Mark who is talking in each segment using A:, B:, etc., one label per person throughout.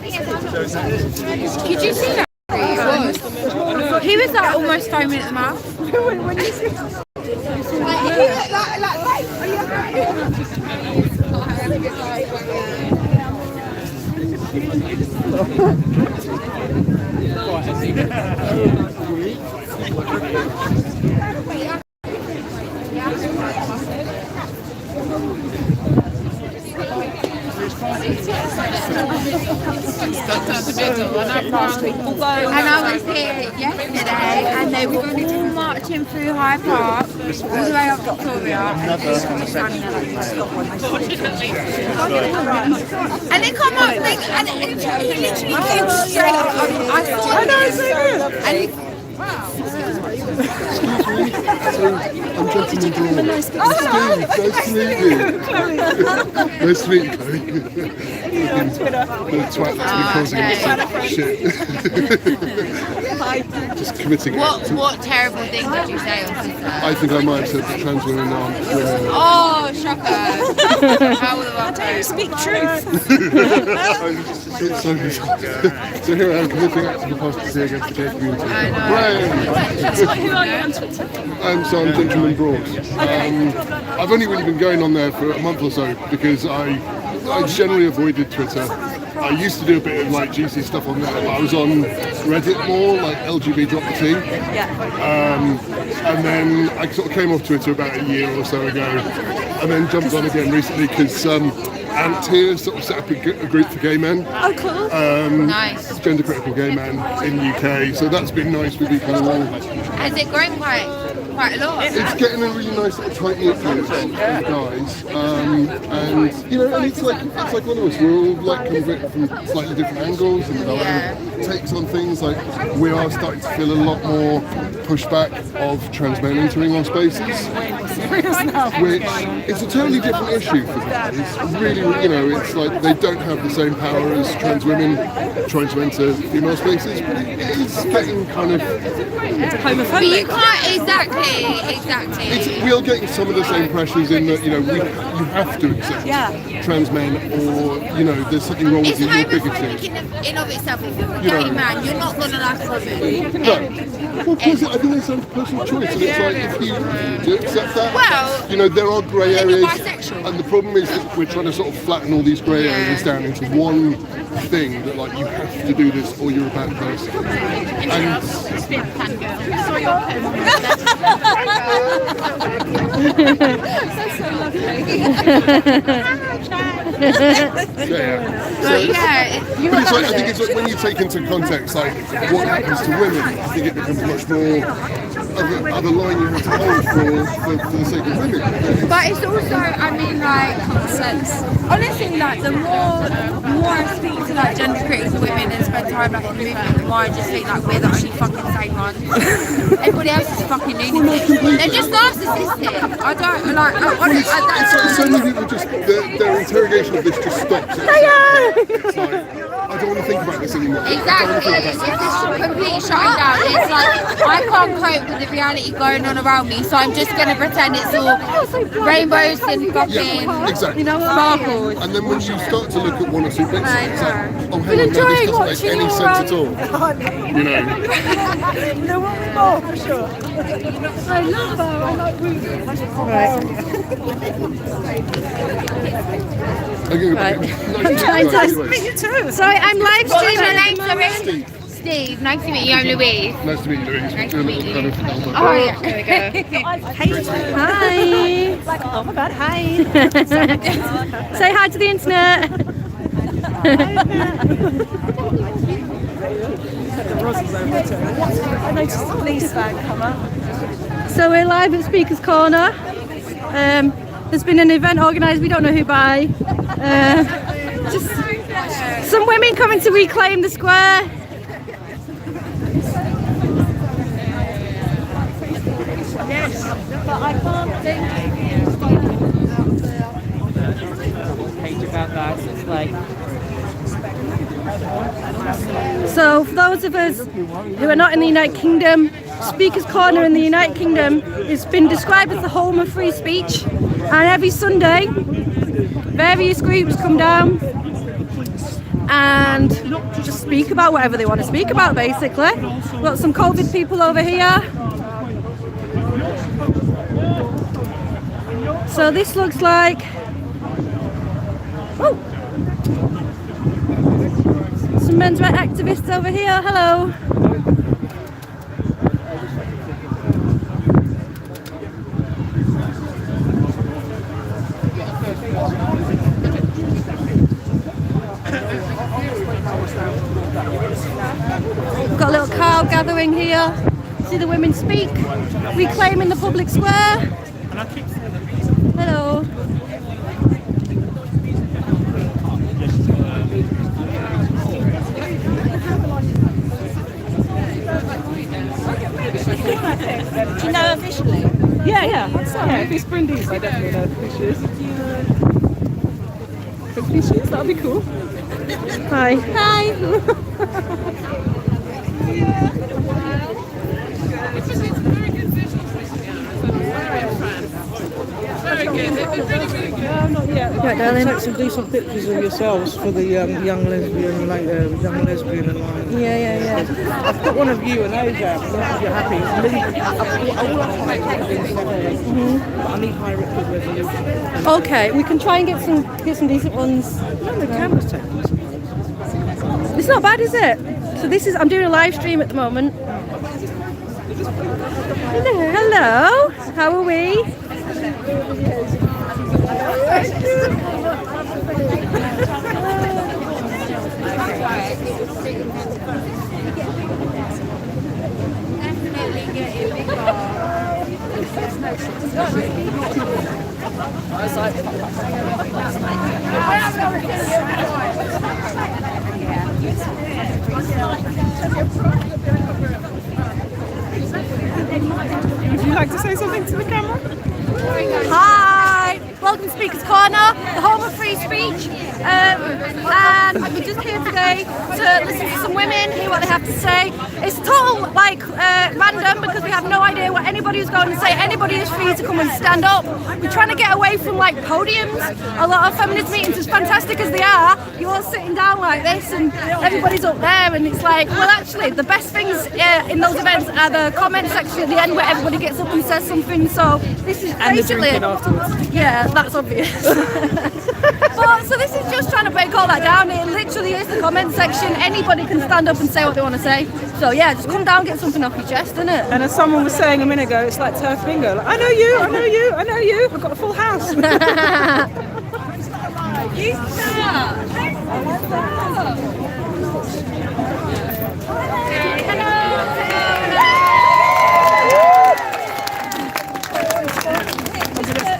A: Could you see that? He was like almost foaming at the mouth. And I was here yesterday and they were all marching through Hyde Park all the way up Victoria and they come up like, and he literally came straight up. I know, it's so good.
B: I'm Gentleman Brawl. Nice to meet you. Nice to meet you, Chloe.
C: On Twitter.
B: The twat that's been causing shit. Just committing acts.
A: What terrible thing did you say on Twitter?
B: I think I might have said that trans women aren't queer.
A: Oh, shocker. How will I
C: Don't speak truth.
B: It's so bizarre. So here I am committing acts of apostasy against the gay community.
A: I know.
C: Who are you on Twitter?
B: I'm Gentleman Brawl. I've only really been going on there for a month or so because I generally avoided Twitter. I used to do a bit of like GC stuff on there, but I was on Reddit more, like LGB Drop the T.
C: Yeah.
B: And then I sort of came off Twitter about a year or so ago, and then jumped on again recently because Ant here sort of set up a group for gay men.
C: Oh, cool.
A: Nice.
B: Gender critical gay men in UK, so that's been nice. We've been kind of all.
A: Has it grown quite a lot?
B: It's getting a really nice tight knit group of guys, and you know, and it's like one of us. We're all like kind of it from slightly different angles and our own takes on things. Like we are starting to feel a lot more pushback of trans men entering our spaces, which it's a totally different issue for them. It's really, you know, it's like they don't have the same power as trans women trying to enter female spaces, but it is getting kind of
C: Homophobic.
A: But you can't, exactly.
B: we are getting some of the same pressures in that, you know, you have to accept trans men, or, you know, there's something wrong with
A: It's
B: you, you're
A: homophobic
B: bigoted.
A: in of itself. If you're a
B: You
A: gay
B: know.
A: man, you're not gonna like a woman.
B: No. Well, I think it's a personal choice, and it's like, if you do accept that,
A: Well,
B: you know, there are grey
A: then you're
B: areas,
A: bisexual.
B: and the problem is that we're trying to sort of flatten all these grey areas down into one thing, that like, you have to do this or you're a bad person. And
C: Saw your pen. That's so lovely.
A: But
B: So,
A: yeah,
B: but it's like, I think it's like when you take into context like what happens to women, I think it becomes much more of a line you have to hold for the sake of women.
A: but it's also, I mean, like, honestly, like, the more I speak to like gender critical women and spend time like in the movement, the more I just think like we're the only fucking sane ones. Everybody else is fucking lunatics. They're just narcissistic. I don't like.
B: So many people just their interrogation of this just stops. It's like, I don't want to think about this anymore.
A: Exactly. It's just complete shutting down. It's like I can't cope with the reality going on around me, so I'm just gonna pretend it's all rainbows and fucking
B: Exactly.
A: sparkles.
B: And then when you start to look at one or two bits, it's like, oh, hang on, no,
C: enjoying
B: this doesn't make any
C: watching
B: sense at all. You know.
C: No one more, for sure. I love her. I like Ruby.
B: Right.
C: You too.
A: Sorry, I'm live streaming. Steve, nice to meet you. I'm Louise.
B: Nice to meet you, Louise.
A: Nice to meet you.
B: Kind of,
A: Oh yeah, there we go.
C: Hi. Like, oh my god, hi. Say hi to the internet. I noticed the police van come up. So we're live at Speaker's Corner. There's been an event organised, we don't know who by. Just some women coming to reclaim the square. Yes, but I can't think.
D: Page about that. It's like
C: So for those of us who are not in the United Kingdom, Speaker's Corner in the United Kingdom has been described as the home of free speech, and every Sunday various groups come down and just speak about whatever they want to speak about, basically. We've got some COVID people over here. So this looks like... Oh! Some men's rights activists over here. Hello. We've got a little crowd gathering here. See the women speak, reclaiming the public square. Hello.
E: Do you know officially?
D: Yeah. If it's Brindis, I definitely know the fishes. The fishes, that'll be cool.
C: Hi.
D: Right, darling. Take some decent pictures of yourselves for the young lesbian and mine.
C: Yeah.
D: I've got one of you and Asia, if you're happy. But I need high record resolution.
C: Okay, we can try and get some decent ones.
D: No, the camera's taking this.
C: It's not bad, is it? So I'm doing a live stream at the moment. Hello. How are we?
D: Would you like to say something to the camera?
C: Hi, welcome to Speaker's Corner, the home of free speech. And we're just here today to listen to some women, hear what they have to say. It's total random because we have no idea what anybody is going to say. Anybody is free to come and stand up. We're trying to get away from podiums. A lot of feminist meetings, as fantastic as they are, you're all sitting down like this and everybody's up there, and it's like, well, actually the best things in those events are the comment section at the end where everybody gets up and says something. So this is
D: And the
C: basically,
D: drinking afterwards.
C: yeah, that's obvious. But so this is just trying to break all that down. It literally is the comment section. Anybody can stand up and say what they want to say. So yeah, just come down, get something off your chest, innit?
D: And as someone was saying a minute ago, it's like turf bingo. Like, I know you. We've got a full house.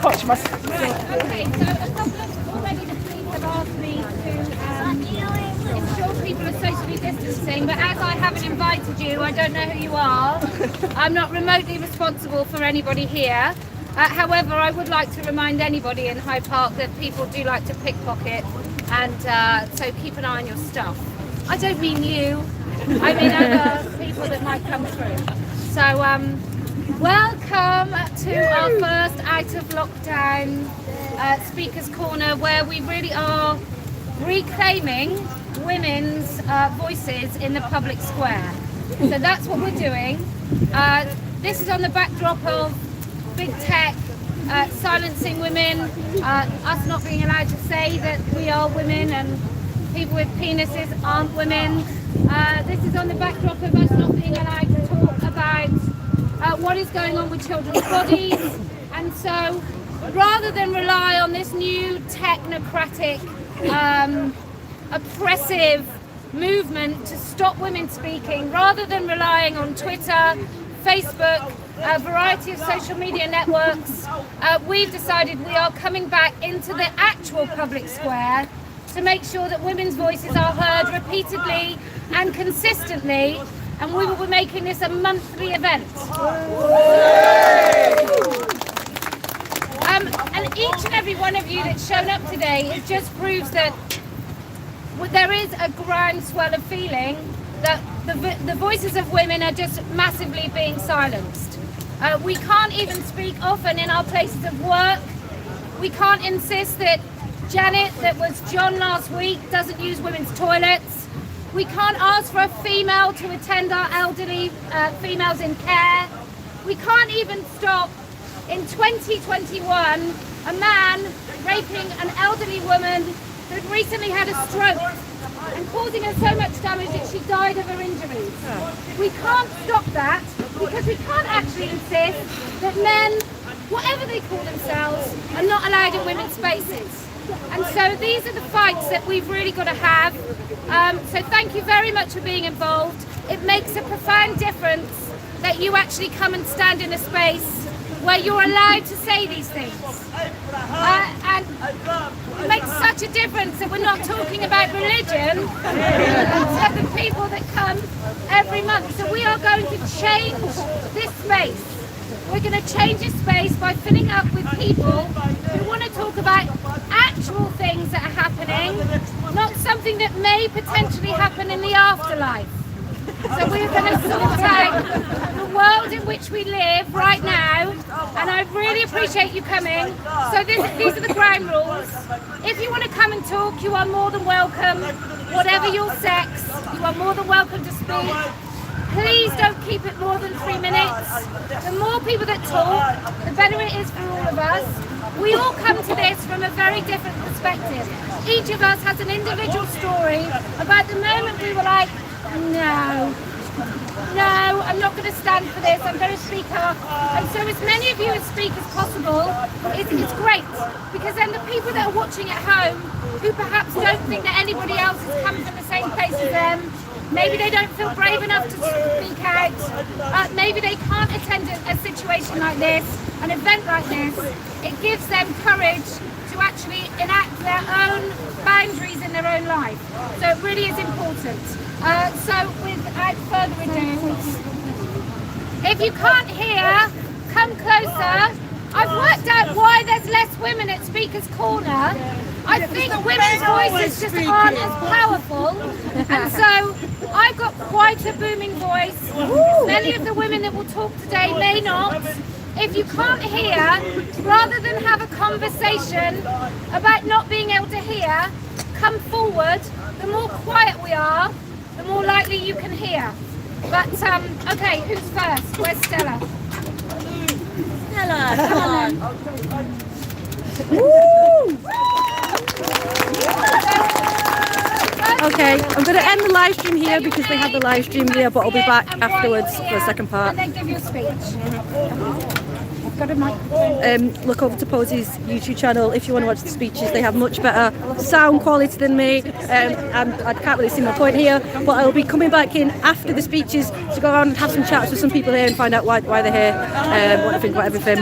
D: Coach must.
A: Okay, so a couple of already the police have asked me to ensure people are socially distancing, but as I haven't invited you, I don't know who you are. I'm not remotely responsible for anybody here. However, I would like to remind anybody in Hyde Park that people do like to pickpocket, and so keep an eye on your stuff. I don't mean you, I mean other people that might come through. So, welcome to our first out of lockdown Speaker's Corner, where we really are reclaiming women's voices in the public square. So that's what we're doing. This is on the backdrop of big tech silencing women, us not being allowed to say that we are women and people with penises aren't women. This is on the backdrop of us not being allowed to talk about what is going on with children's bodies. And so rather than rely on this new technocratic, oppressive movement to stop women speaking, rather than relying on Twitter, Facebook, a variety of social media networks, we've decided we are coming back into the actual public square to make sure that women's voices are heard repeatedly and consistently, and we will be making this a monthly event. And each and every one of you that's shown up today, it just proves that there is a groundswell of feeling that the voices of women are just massively being silenced. We can't even speak often in our places of work. We can't insist that
F: Janet, that was John last week, doesn't use women's toilets. We can't ask for a female to attend our elderly females in care. We can't even stop, in 2021, a man raping an elderly woman who'd recently had a stroke and causing her so much damage that she died of her injuries. We can't stop that because we can't actually insist that men, whatever they call themselves, are not allowed in women's spaces. And so these are the fights that we've really got to have. So thank you very much for being involved. It makes a profound difference that you actually come and stand in a space where you're allowed to say these things. And it makes such a difference that we're not talking about religion to the people that come every month. So we are going to change this space. We're going to change this space by filling up with people who want to talk about actual things that are happening, not something that may potentially happen in the afterlife. So we're going to sort out the world in which we live right now, and I really appreciate you coming. So these are the ground rules. If you want to come and talk, you are more than welcome. Whatever your sex, you are more than welcome to speak. Please don't keep it more than 3 minutes. The more people that talk, the better it is for all of us. We all come to this from a very different perspective. Each of us has an individual story about the moment we were like, no, I'm not going to stand for this, I'm going to speak up. And so as many of you as speak as possible, it's great, because then the people that are watching at home, who perhaps don't think that anybody else has come from the same place as them, maybe they don't feel brave enough to speak out, maybe they can't attend a situation like this, an event like this, it gives them courage to actually enact their own boundaries in their own life. So it really is important. So without further ado, if you can't hear, come closer. I've worked out why there's less women at Speaker's Corner. I think women's voices just aren't as powerful, and so I've got quite a booming voice. Many of the women that will talk today may not. If you can't hear, rather than have a conversation about not being able to hear, come forward. The more quiet we are, the more likely you can hear. But, okay, who's first? Where's Stella?
E: Stella, come on.
C: Okay, I'm going to end the live stream here because they have the live stream here, but I'll be back afterwards for a second part.
F: And then give your speech. I've got a microphone.
C: Look over to Posey's YouTube channel if you want to watch the speeches. They have much better sound quality than me. I can't really see my point here, but I'll be coming back in after the speeches to go around and have some chats with some people here and find out why they're here, what they think about everything.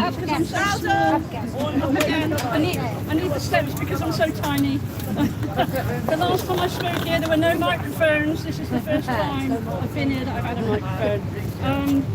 G: I need the steps because I'm so tiny. The last time I spoke here, there were no microphones. This is the first time I've been here that I've had a microphone.